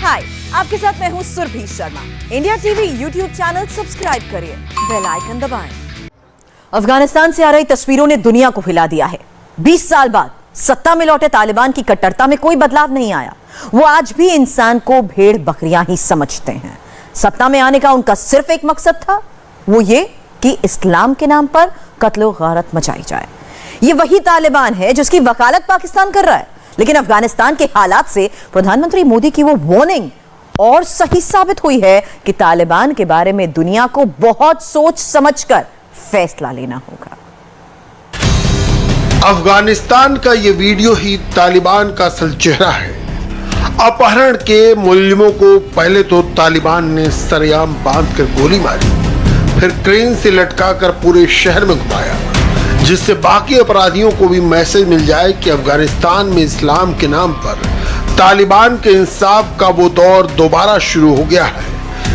हाय, आपके साथ मैं हूँ Surabhi Sharma. India TV YouTube channel subscribe करिए, बेल आइकन दबाएं। अफगानिस्तान से आ रही तस्वीरों ने दुनिया को हिला दिया है। 20 साल बाद सत्ता में लौटे तालिबान की कट्टरता में कोई बदलाव नहीं आया। वो आज भी इंसान को भेड़ बकरियां ही समझते हैं। सत्ता में आने का उनका सिर्फ एक मकसद था, वो ये कि इस्लाम के नाम पर कत्लो गारत मचाई जाए। ये वही तालिबान है जिसकी वकालत पाकिस्तान कर रहा है। लेकिन अफगानिस्तान के हालात से प्रधानमंत्री मोदी की वो वार्निंग और सही साबित हुई है कि तालिबान के बारे में दुनिया को बहुत सोच समझकर फैसला लेना होगा। अफगानिस्तान का ये वीडियो ही तालिबान का असल चेहरा है। अपहरण के मुलजिमों को पहले तो तालिबान ने सरेआम बांधकर गोली मारी, फिर क्रेन से लटकाकर पूरे शहर में घुमाया, जिससे बाकी अपराधियों को भी मैसेज मिल जाए कि अफगानिस्तान में इस्लाम के नाम पर तालिबान के इंसाफ का वो दौर दोबारा शुरू हो गया है,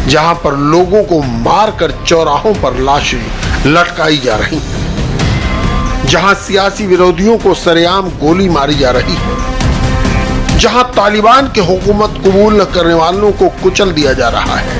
जहां पर लोगों को मारकर चौराहों पर लाशें लटकाई जा रही हैं, जहां सियासी विरोधियों को सरेआम गोली मारी जा रही है, जहां तालिबान की हुकूमत कबूल न करने वालों को कुचल दिया जा रहा है।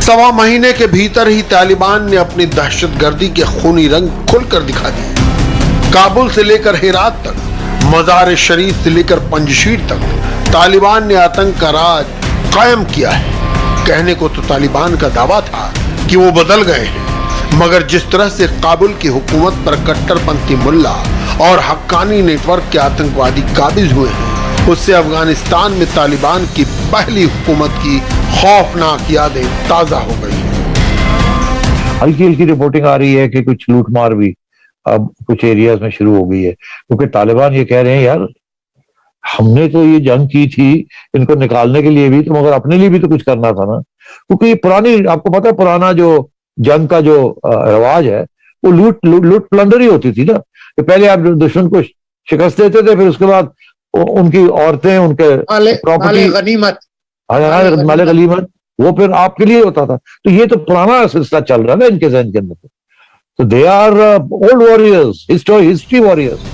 सवा महीने के भीतर ही तालिबान ने अपनी दहशतगर्दी के खूनी रंग खुलकर दिखा दिए। काबुल से लेकर हेरात तक, मजार शरीफ से लेकर पंजशीर तक तालिबान ने आतंक का राज कायम किया है। कहने को तो तालिबान का दावा था कि वो बदल गए हैं, मगर जिस तरह से काबुल की हुकूमत पर कट्टरपंथी मुल्ला और हक्कानी नेटवर्क के आतंकवादी काबिज हुए हैं, उससे अफगानिस्तान में तालिबान की पहली हुकूमत की खौफनाक यादें ताजा हो गई हैं। हल्की हल्की रिपोर्टिंग आ रही है कि कुछ लूटमार भी अब कुछ एरियाज में शुरू हो गई है, क्योंकि तालिबान ये कह रहे हैं यार हमने तो ये जंग की थी इनको निकालने के लिए भी, तो मगर अपने लिए भी तो कुछ करना था ना। क्योंकि ये पुरानी, आपको पता है पुराना जो जंग का जो रिवाज है वो लूट प्लंडर ही होती थी ना, कि पहले आप दुश्मन को शिकस्त देते थे, फिर उसके बाद उनकी औरतें, उनके प्रॉपर्टी, माले गनीमत, वो फिर आपके लिए होता था। तो ये तो पुराना सिलसिला चल रहा है ना इनके जहन के अंदर। तो they are old warriors, history warriors.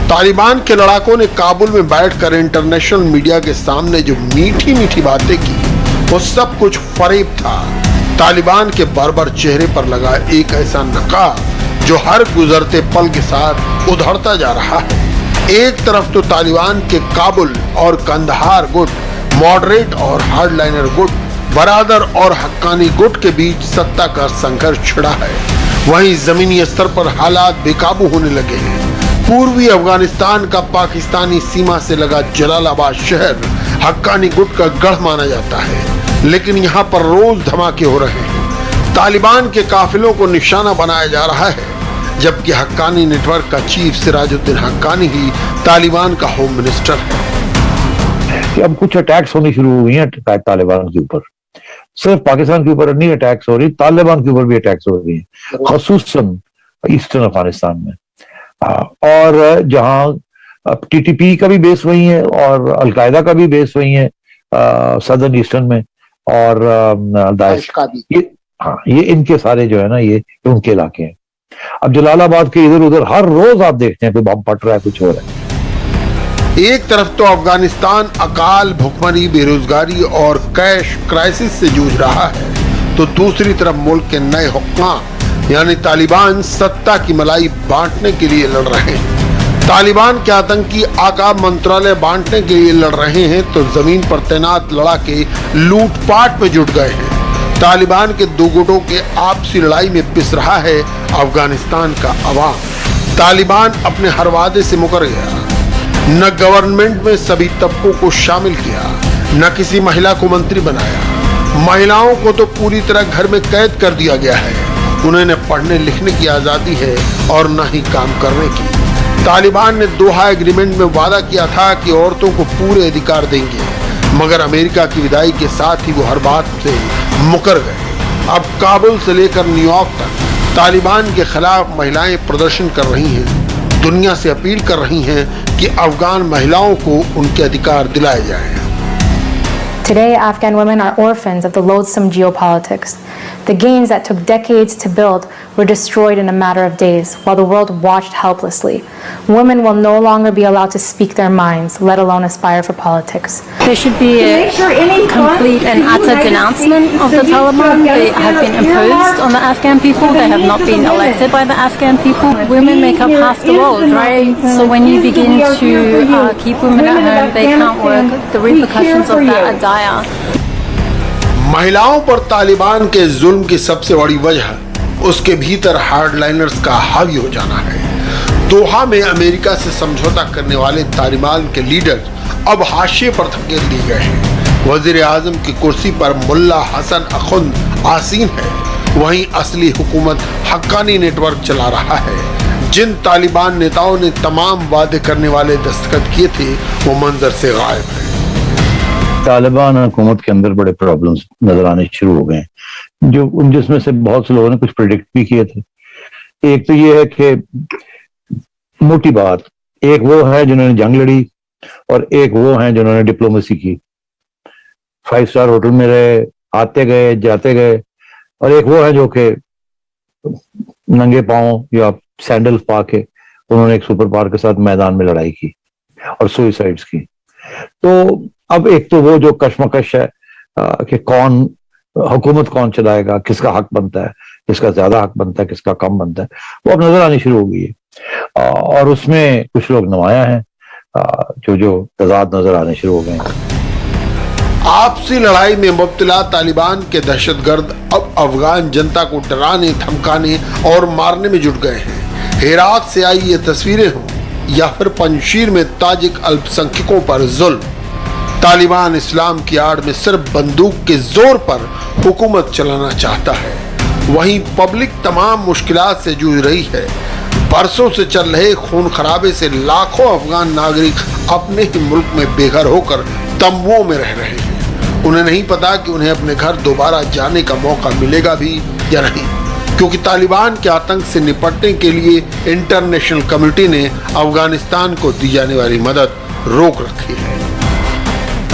Taliban के लड़ाकों ने काबुल में बैठकर इंटरनेशनल मीडिया के सामने जो मीठी मीठी बातें की, वो सब कुछ फरेब था। तालिबान के बर्बर चेहरे पर लगा एक ऐसा नकाब जो हर गुजरते पल के साथ उधड़ता जा रहा है। एक तरफ तो तालिबान के काबुल और कंदहार गुट, मॉडरेट और हार्डलाइनर गुट, बरादर और हक्कानी गुट के बीच सत्ता का संघर्ष छिड़ा है। वहीं जमीनी स्तर पर हालात बेकाबू होने लगे हैं। पूर्वी अफगानिस्तान का पाकिस्तानी सीमा से लगा जलालाबाद शहर हक्कानी गुट का गढ़ माना जाता है, लेकिन यहाँ पर रोज धमाके हो रहे हैं। तालिबान के काफिलों को निशाना बनाया जा रहा है, जबकि हक्कानी नेटवर्क का चीफ सिराजुद्दीन हक्कानी ही तालिबान का होम मिनिस्टर है। अब कुछ अटैक्स होने शुरू हुई हैं तालिबान के ऊपर। सिर्फ पाकिस्तान के ऊपर नहीं अटैक्स हो रही, तालिबान के ऊपर भी अटैक्स हो रही है, खासूसन ईस्टर्न अफगानिस्तान में। और जहां टीटीपी का भी बेस वही है और अलकायदा का भी बेस वही है सदर्न ईस्टर्न में, और दाइश का भी। ये इनके सारे जो है ना ये उनके इलाके हैं। अब जलालाबाद के इधर उधर हर रोज आप देखते हैं कोई बम फट रहा है, कुछ हो रहा है। एक तरफ तो अफगानिस्तान अकाल, भुखमरी, बेरोजगारी और कैश क्राइसिस से जूझ रहा है, तो दूसरी तरफ मुल्क के नए हुक्काम यानी तालिबान सत्ता की मलाई बांटने के लिए लड़ रहे हैं। तालिबान के आतंकी आका मंत्रालय बांटने के लिए लड़ रहे हैं, तो जमीन पर तैनात लड़ाके लूटपाट में जुट गए हैं। तालिबान के दो गुटों के आपसी लड़ाई में पिस रहा है अफगानिस्तान का अवाम। तालिबान अपने हर वादे से मुकर गया, न गवर्नमेंट में सभी तबकों को शामिल किया, न किसी महिला को मंत्री बनाया। महिलाओं को तो पूरी तरह घर में कैद कर दिया गया है। उन्हें न पढ़ने लिखने की आजादी है और न ही काम करने की। तालिबान ने दोहा एग्रीमेंट में वादा किया था कि औरतों को पूरे अधिकार देंगे, मगर अमेरिका की विदाई के साथ ही वो हर बात से मुकर गए। अब काबुल से लेकर न्यूयॉर्क तक तालिबान के खिलाफ महिलाएं प्रदर्शन कर रही हैं, दुनिया से अपील कर रही हैं कि अफगान महिलाओं को उनके अधिकार दिलाए जाएं। Today, Afghan women are orphans of the loathsome geopolitics. The gains that took decades to build were destroyed in a matter of days, while the world watched helplessly. Women will no longer be allowed to speak their minds, let alone aspire for politics. There should be a complete and utter denouncement of the Taliban. They have been imposed on the Afghan people. They have not been elected by the Afghan people. Women make up half the world, right? So when you begin to keep women at home, they can't work. The repercussions of that are dire. महिलाओं पर तालिबान के जुल्म की सबसे बड़ी वजह उसके भीतर हार्डलाइनर्स का हावी हो जाना है। दोहा में अमेरिका से समझौता करने वाले तालिबान के लीडर अब हाशिए पर धकेल दिए गए हैं। वजीर आजम की कुर्सी पर मुल्ला हसन अखुंद आसीन है, वहीं असली हुकूमत हक्कानी नेटवर्क चला रहा है। जिन तालिबान नेताओं ने तमाम वादे करने वाले दस्तखत किए थे वो मंजर से गायब है। तालिबान हुकूमत के अंदर बड़े प्रॉब्लम्स नजर आने शुरू हो गए हैं, जो जिसमें से बहुत से लोगों ने कुछ प्रेडिक्ट भी किए थे। एक तो ये है कि मोटी बात, एक वो है जिन्होंने जंग लड़ी और एक वो है जिन्होंने डिप्लोमेसी की। 5 स्टार होटल में रहे, आते गए जाते गए, और एक वो है जो कि नंगे पांव या सैंडल पा के उन्होंने एक सुपर पावर के साथ मैदान में लड़ाई की और सुइसाइड्स की। तो अब एक तो वो जो कश्मकश है कि कौन हुकूमत कौन चलाएगा, किसका हक बनता है, किसका ज्यादा हक बनता है, किसका कम बनता है, वो अब नजर आनी शुरू हो गई है। और उसमें कुछ लोग नुमाया हैं जो तजाद नजर आने शुरू हो गए हैं। आपसी लड़ाई में मुब्तला तालिबान के दहशतगर्द अब अफगान जनता को डराने, धमकाने और मारने में जुट गए हैं। हेरात से आई ये तस्वीरें हों या फिर पंजशीर में ताजिक अल्पसंख्यकों पर जुल्म, तालिबान इस्लाम की आड़ में सिर्फ बंदूक के जोर पर हुकूमत चलाना चाहता है। वहीं पब्लिक तमाम मुश्किलात से जूझ रही है। बरसों से चल रहे खून खराबे से लाखों अफगान नागरिक अपने ही मुल्क में बेघर होकर तंबुओं में रह रहे हैं। उन्हें नहीं पता कि उन्हें अपने घर दोबारा जाने का मौका मिलेगा भी या नहीं, क्योंकि तालिबान के आतंक से निपटने के लिए इंटरनेशनल कम्युनिटी ने अफगानिस्तान को दी जाने वाली मदद रोक रखी है।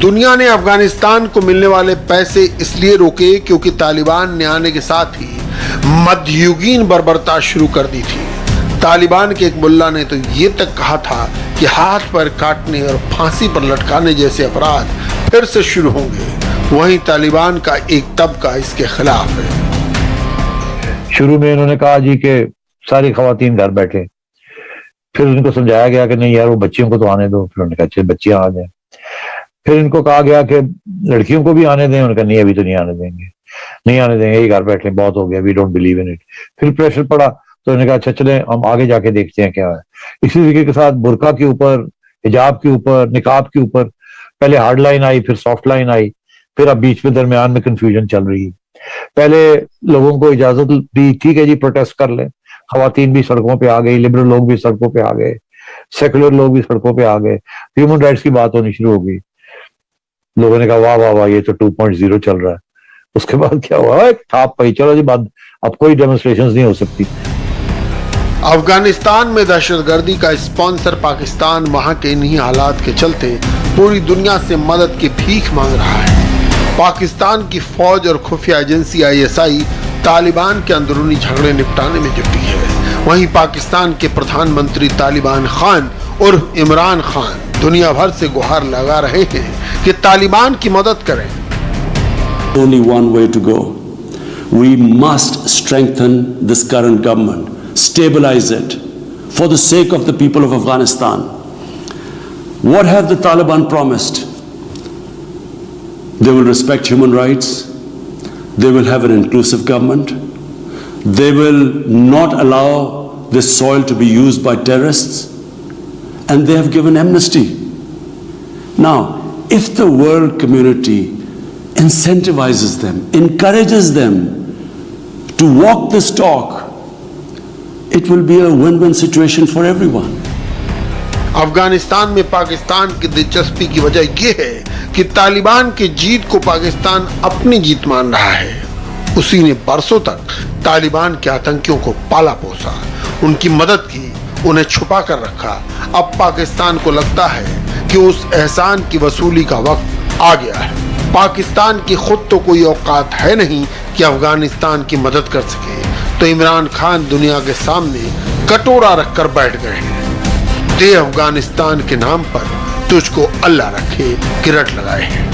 दुनिया ने अफगानिस्तान को मिलने वाले पैसे इसलिए रोके क्योंकि तालिबान ने आने के साथ ही मध्ययुगीन बर्बरता शुरू कर दी थी। तालिबान के एक मुल्ला ने तो ये तक कहा था कि हाथ पर काटने और फांसी पर लटकाने जैसे अपराध फिर से शुरू होंगे। वहीं तालिबान का एक तबका इसके खिलाफ है। शुरू में इन्होंने कहा जी कि सारी खवातीन घर बैठे, फिर उनको समझाया गया कि नहीं यार वो बच्चियों को तो आने दो, फिर उन्होंने कहा अच्छे बच्चियां आ जाए। फिर इनको कहा गया कि लड़कियों को भी आने दें, उन्होंने कहा नहीं अभी तो नहीं आने देंगे, नहीं आने देंगे, ये घर बैठे बहुत हो गया, we don't believe in it. फिर प्रेशर पड़ा तो उन्होंने कहा अच्छा चलें हम आगे जाके देखते हैं क्या है। इसी तरीके के साथ बुर्का के ऊपर, हिजाब के ऊपर, निकाब के ऊपर पहले हार्ड लाइन आई, फिर सॉफ्ट लाइन आई, फिर अब बीच में दरमियान में कंफ्यूजन चल रही है। पहले लोगों को इजाजत दी, ठीक है जी प्रोटेस्ट कर लें, खवातीन भी सड़कों पे आ गई, लिबरल लोग भी सड़कों पे आ गए, सेकुलर लोग भी सड़कों पे आ गए, ह्यूमन राइट्स की बात होनी शुरू हो गई। लोगों ने कहा वाह वाह वाह ये तो 2.0 चल रहा है। उसके बाद क्या हुआ, एक थाप पई, चलो जी बंद, अब कोई डेमोन्स्ट्रेशंस नहीं हो सकती। अफगानिस्तान में दहशतगर्दी का स्पॉन्सर पाकिस्तान वहां के इन्हीं हालात के चलते पूरी दुनिया से मदद की भीख मांग रहा है। पाकिस्तान की फौज और खुफिया एजेंसी ISI तालिबान के अंदरूनी झगड़े निपटाने में जुटी है। वहीं पाकिस्तान के प्रधानमंत्री तालिबान खान उर्फ इमरान खान दुनिया भर से गुहार लगा रहे हैं कि तालिबान की मदद करें। Only one way to go. We must strengthen this current government, stabilize it for the sake of the people of Afghanistan. What have the Taliban promised? They will respect human rights. They will have an inclusive government. They will not allow this soil to be used by terrorists, and they have given amnesty. Now, if the world community incentivizes them, encourages them to walk this talk, it will be a win-win situation for everyone. Afghanistan में पाकिस्तान की दिलचस्पी की वजह यह है कि तालिबान की जीत को पाकिस्तान अपनी जीत मान रहा है। उसी ने बरसों तक तालिबान के आतंकियों को पाला पोसा, उनकी मदद की, उन्हें छुपा कर रखा। अब पाकिस्तान को लगता है कि उस एहसान की वसूली का वक्त आ गया है। पाकिस्तान की खुद तो कोई औकात है नहीं कि अफगानिस्तान की मदद कर सके, तो इमरान खान दुनिया के सामने कटोरा रखकर बैठ गए हैं। दे अफगानिस्तान के नाम पर तुझको अल्लाह रखे कि रट लगाए हैं।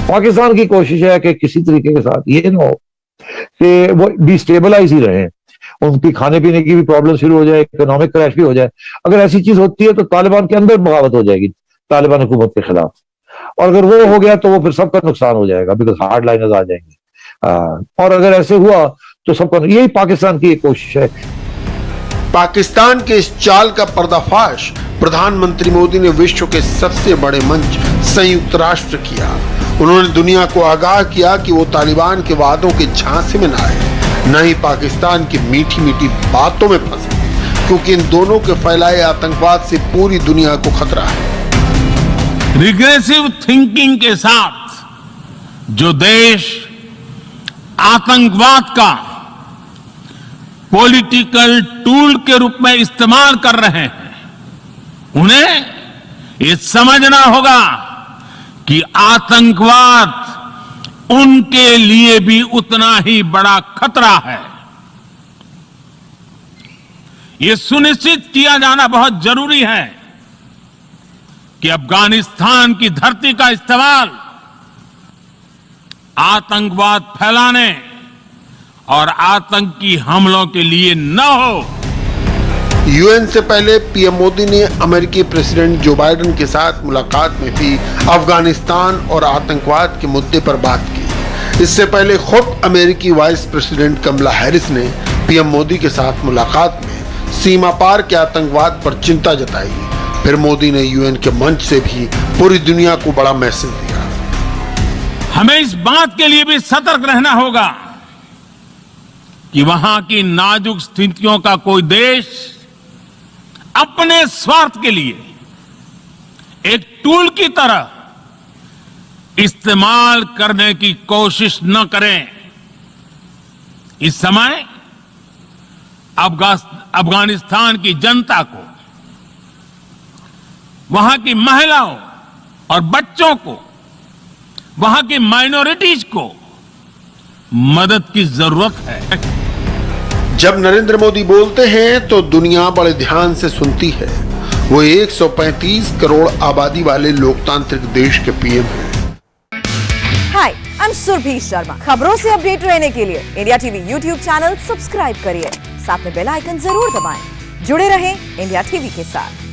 पाकिस्तान की कोशिश है कि किसी तरीके के साथ ये ना हो कि वो डिस्टेबलाइज ही रहे, उनकी खाने पीने की भी प्रॉब्लम शुरू हो जाए, इकोनॉमिक क्रैश भी हो जाए। अगर ऐसी चीज होती है तो तालिबान के अंदर बगावत हो जाएगी तालिबान हुकूमत के खिलाफ, और अगर वो हो गया तो वो फिर सबका नुकसान हो जाएगा, बिकॉज हार्ड लाइनर्स आ जाएंगे। और अगर ऐसे हुआ तो सबका, यही पाकिस्तान की एक कोशिश है। पाकिस्तान के इस चाल का पर्दाफाश प्रधानमंत्री मोदी ने विश्व के सबसे बड़े मंच संयुक्त राष्ट्र किया। उन्होंने दुनिया को आगाह किया कि वो तालिबान के वादों के झांसे में न आए, न ही पाकिस्तान की मीठी मीठी बातों में फंसे, क्योंकि इन दोनों के फैलाए आतंकवाद से पूरी दुनिया को खतरा है। रिग्रेसिव थिंकिंग के साथ जो देश आतंकवाद का पॉलिटिकल टूल के रूप में इस्तेमाल कर रहे हैं, उन्हें ये समझना होगा कि आतंकवाद उनके लिए भी उतना ही बड़ा खतरा है। ये सुनिश्चित किया जाना बहुत जरूरी है कि अफगानिस्तान की धरती का इस्तेमाल आतंकवाद फैलाने और आतंकी हमलों के लिए न हो। यूएन से पहले पीएम मोदी ने अमेरिकी प्रेसिडेंट जो बाइडेन के साथ मुलाकात में भी अफगानिस्तान और आतंकवाद के मुद्दे पर बात की। इससे पहले खुद अमेरिकी वाइस प्रेसिडेंट कमला हैरिस ने पीएम मोदी के साथ मुलाकात में सीमा पार के आतंकवाद पर चिंता जताई। फिर मोदी ने यूएन के मंच से भी पूरी दुनिया को बड़ा मैसेज दिया। हमें इस बात के लिए भी सतर्क रहना होगा कि वहां की नाजुक स्थितियों का कोई देश अपने स्वार्थ के लिए एक टूल की तरह इस्तेमाल करने की कोशिश न करें। इस समय अफगानिस्तान की जनता को, वहां की महिलाओं और बच्चों को, वहां की माइनॉरिटीज को मदद की जरूरत है। जब नरेंद्र मोदी बोलते हैं तो दुनिया बड़े ध्यान से सुनती है। वो 135 करोड़ आबादी वाले लोकतांत्रिक देश के पीएम हैं। हाय, आई एम सुरभि शर्मा। खबरों से अपडेट रहने के लिए India TV YouTube channel subscribe करिए, साथ में बेल आइकन जरूर दबाएं। जुड़े रहें इंडिया टीवी के साथ।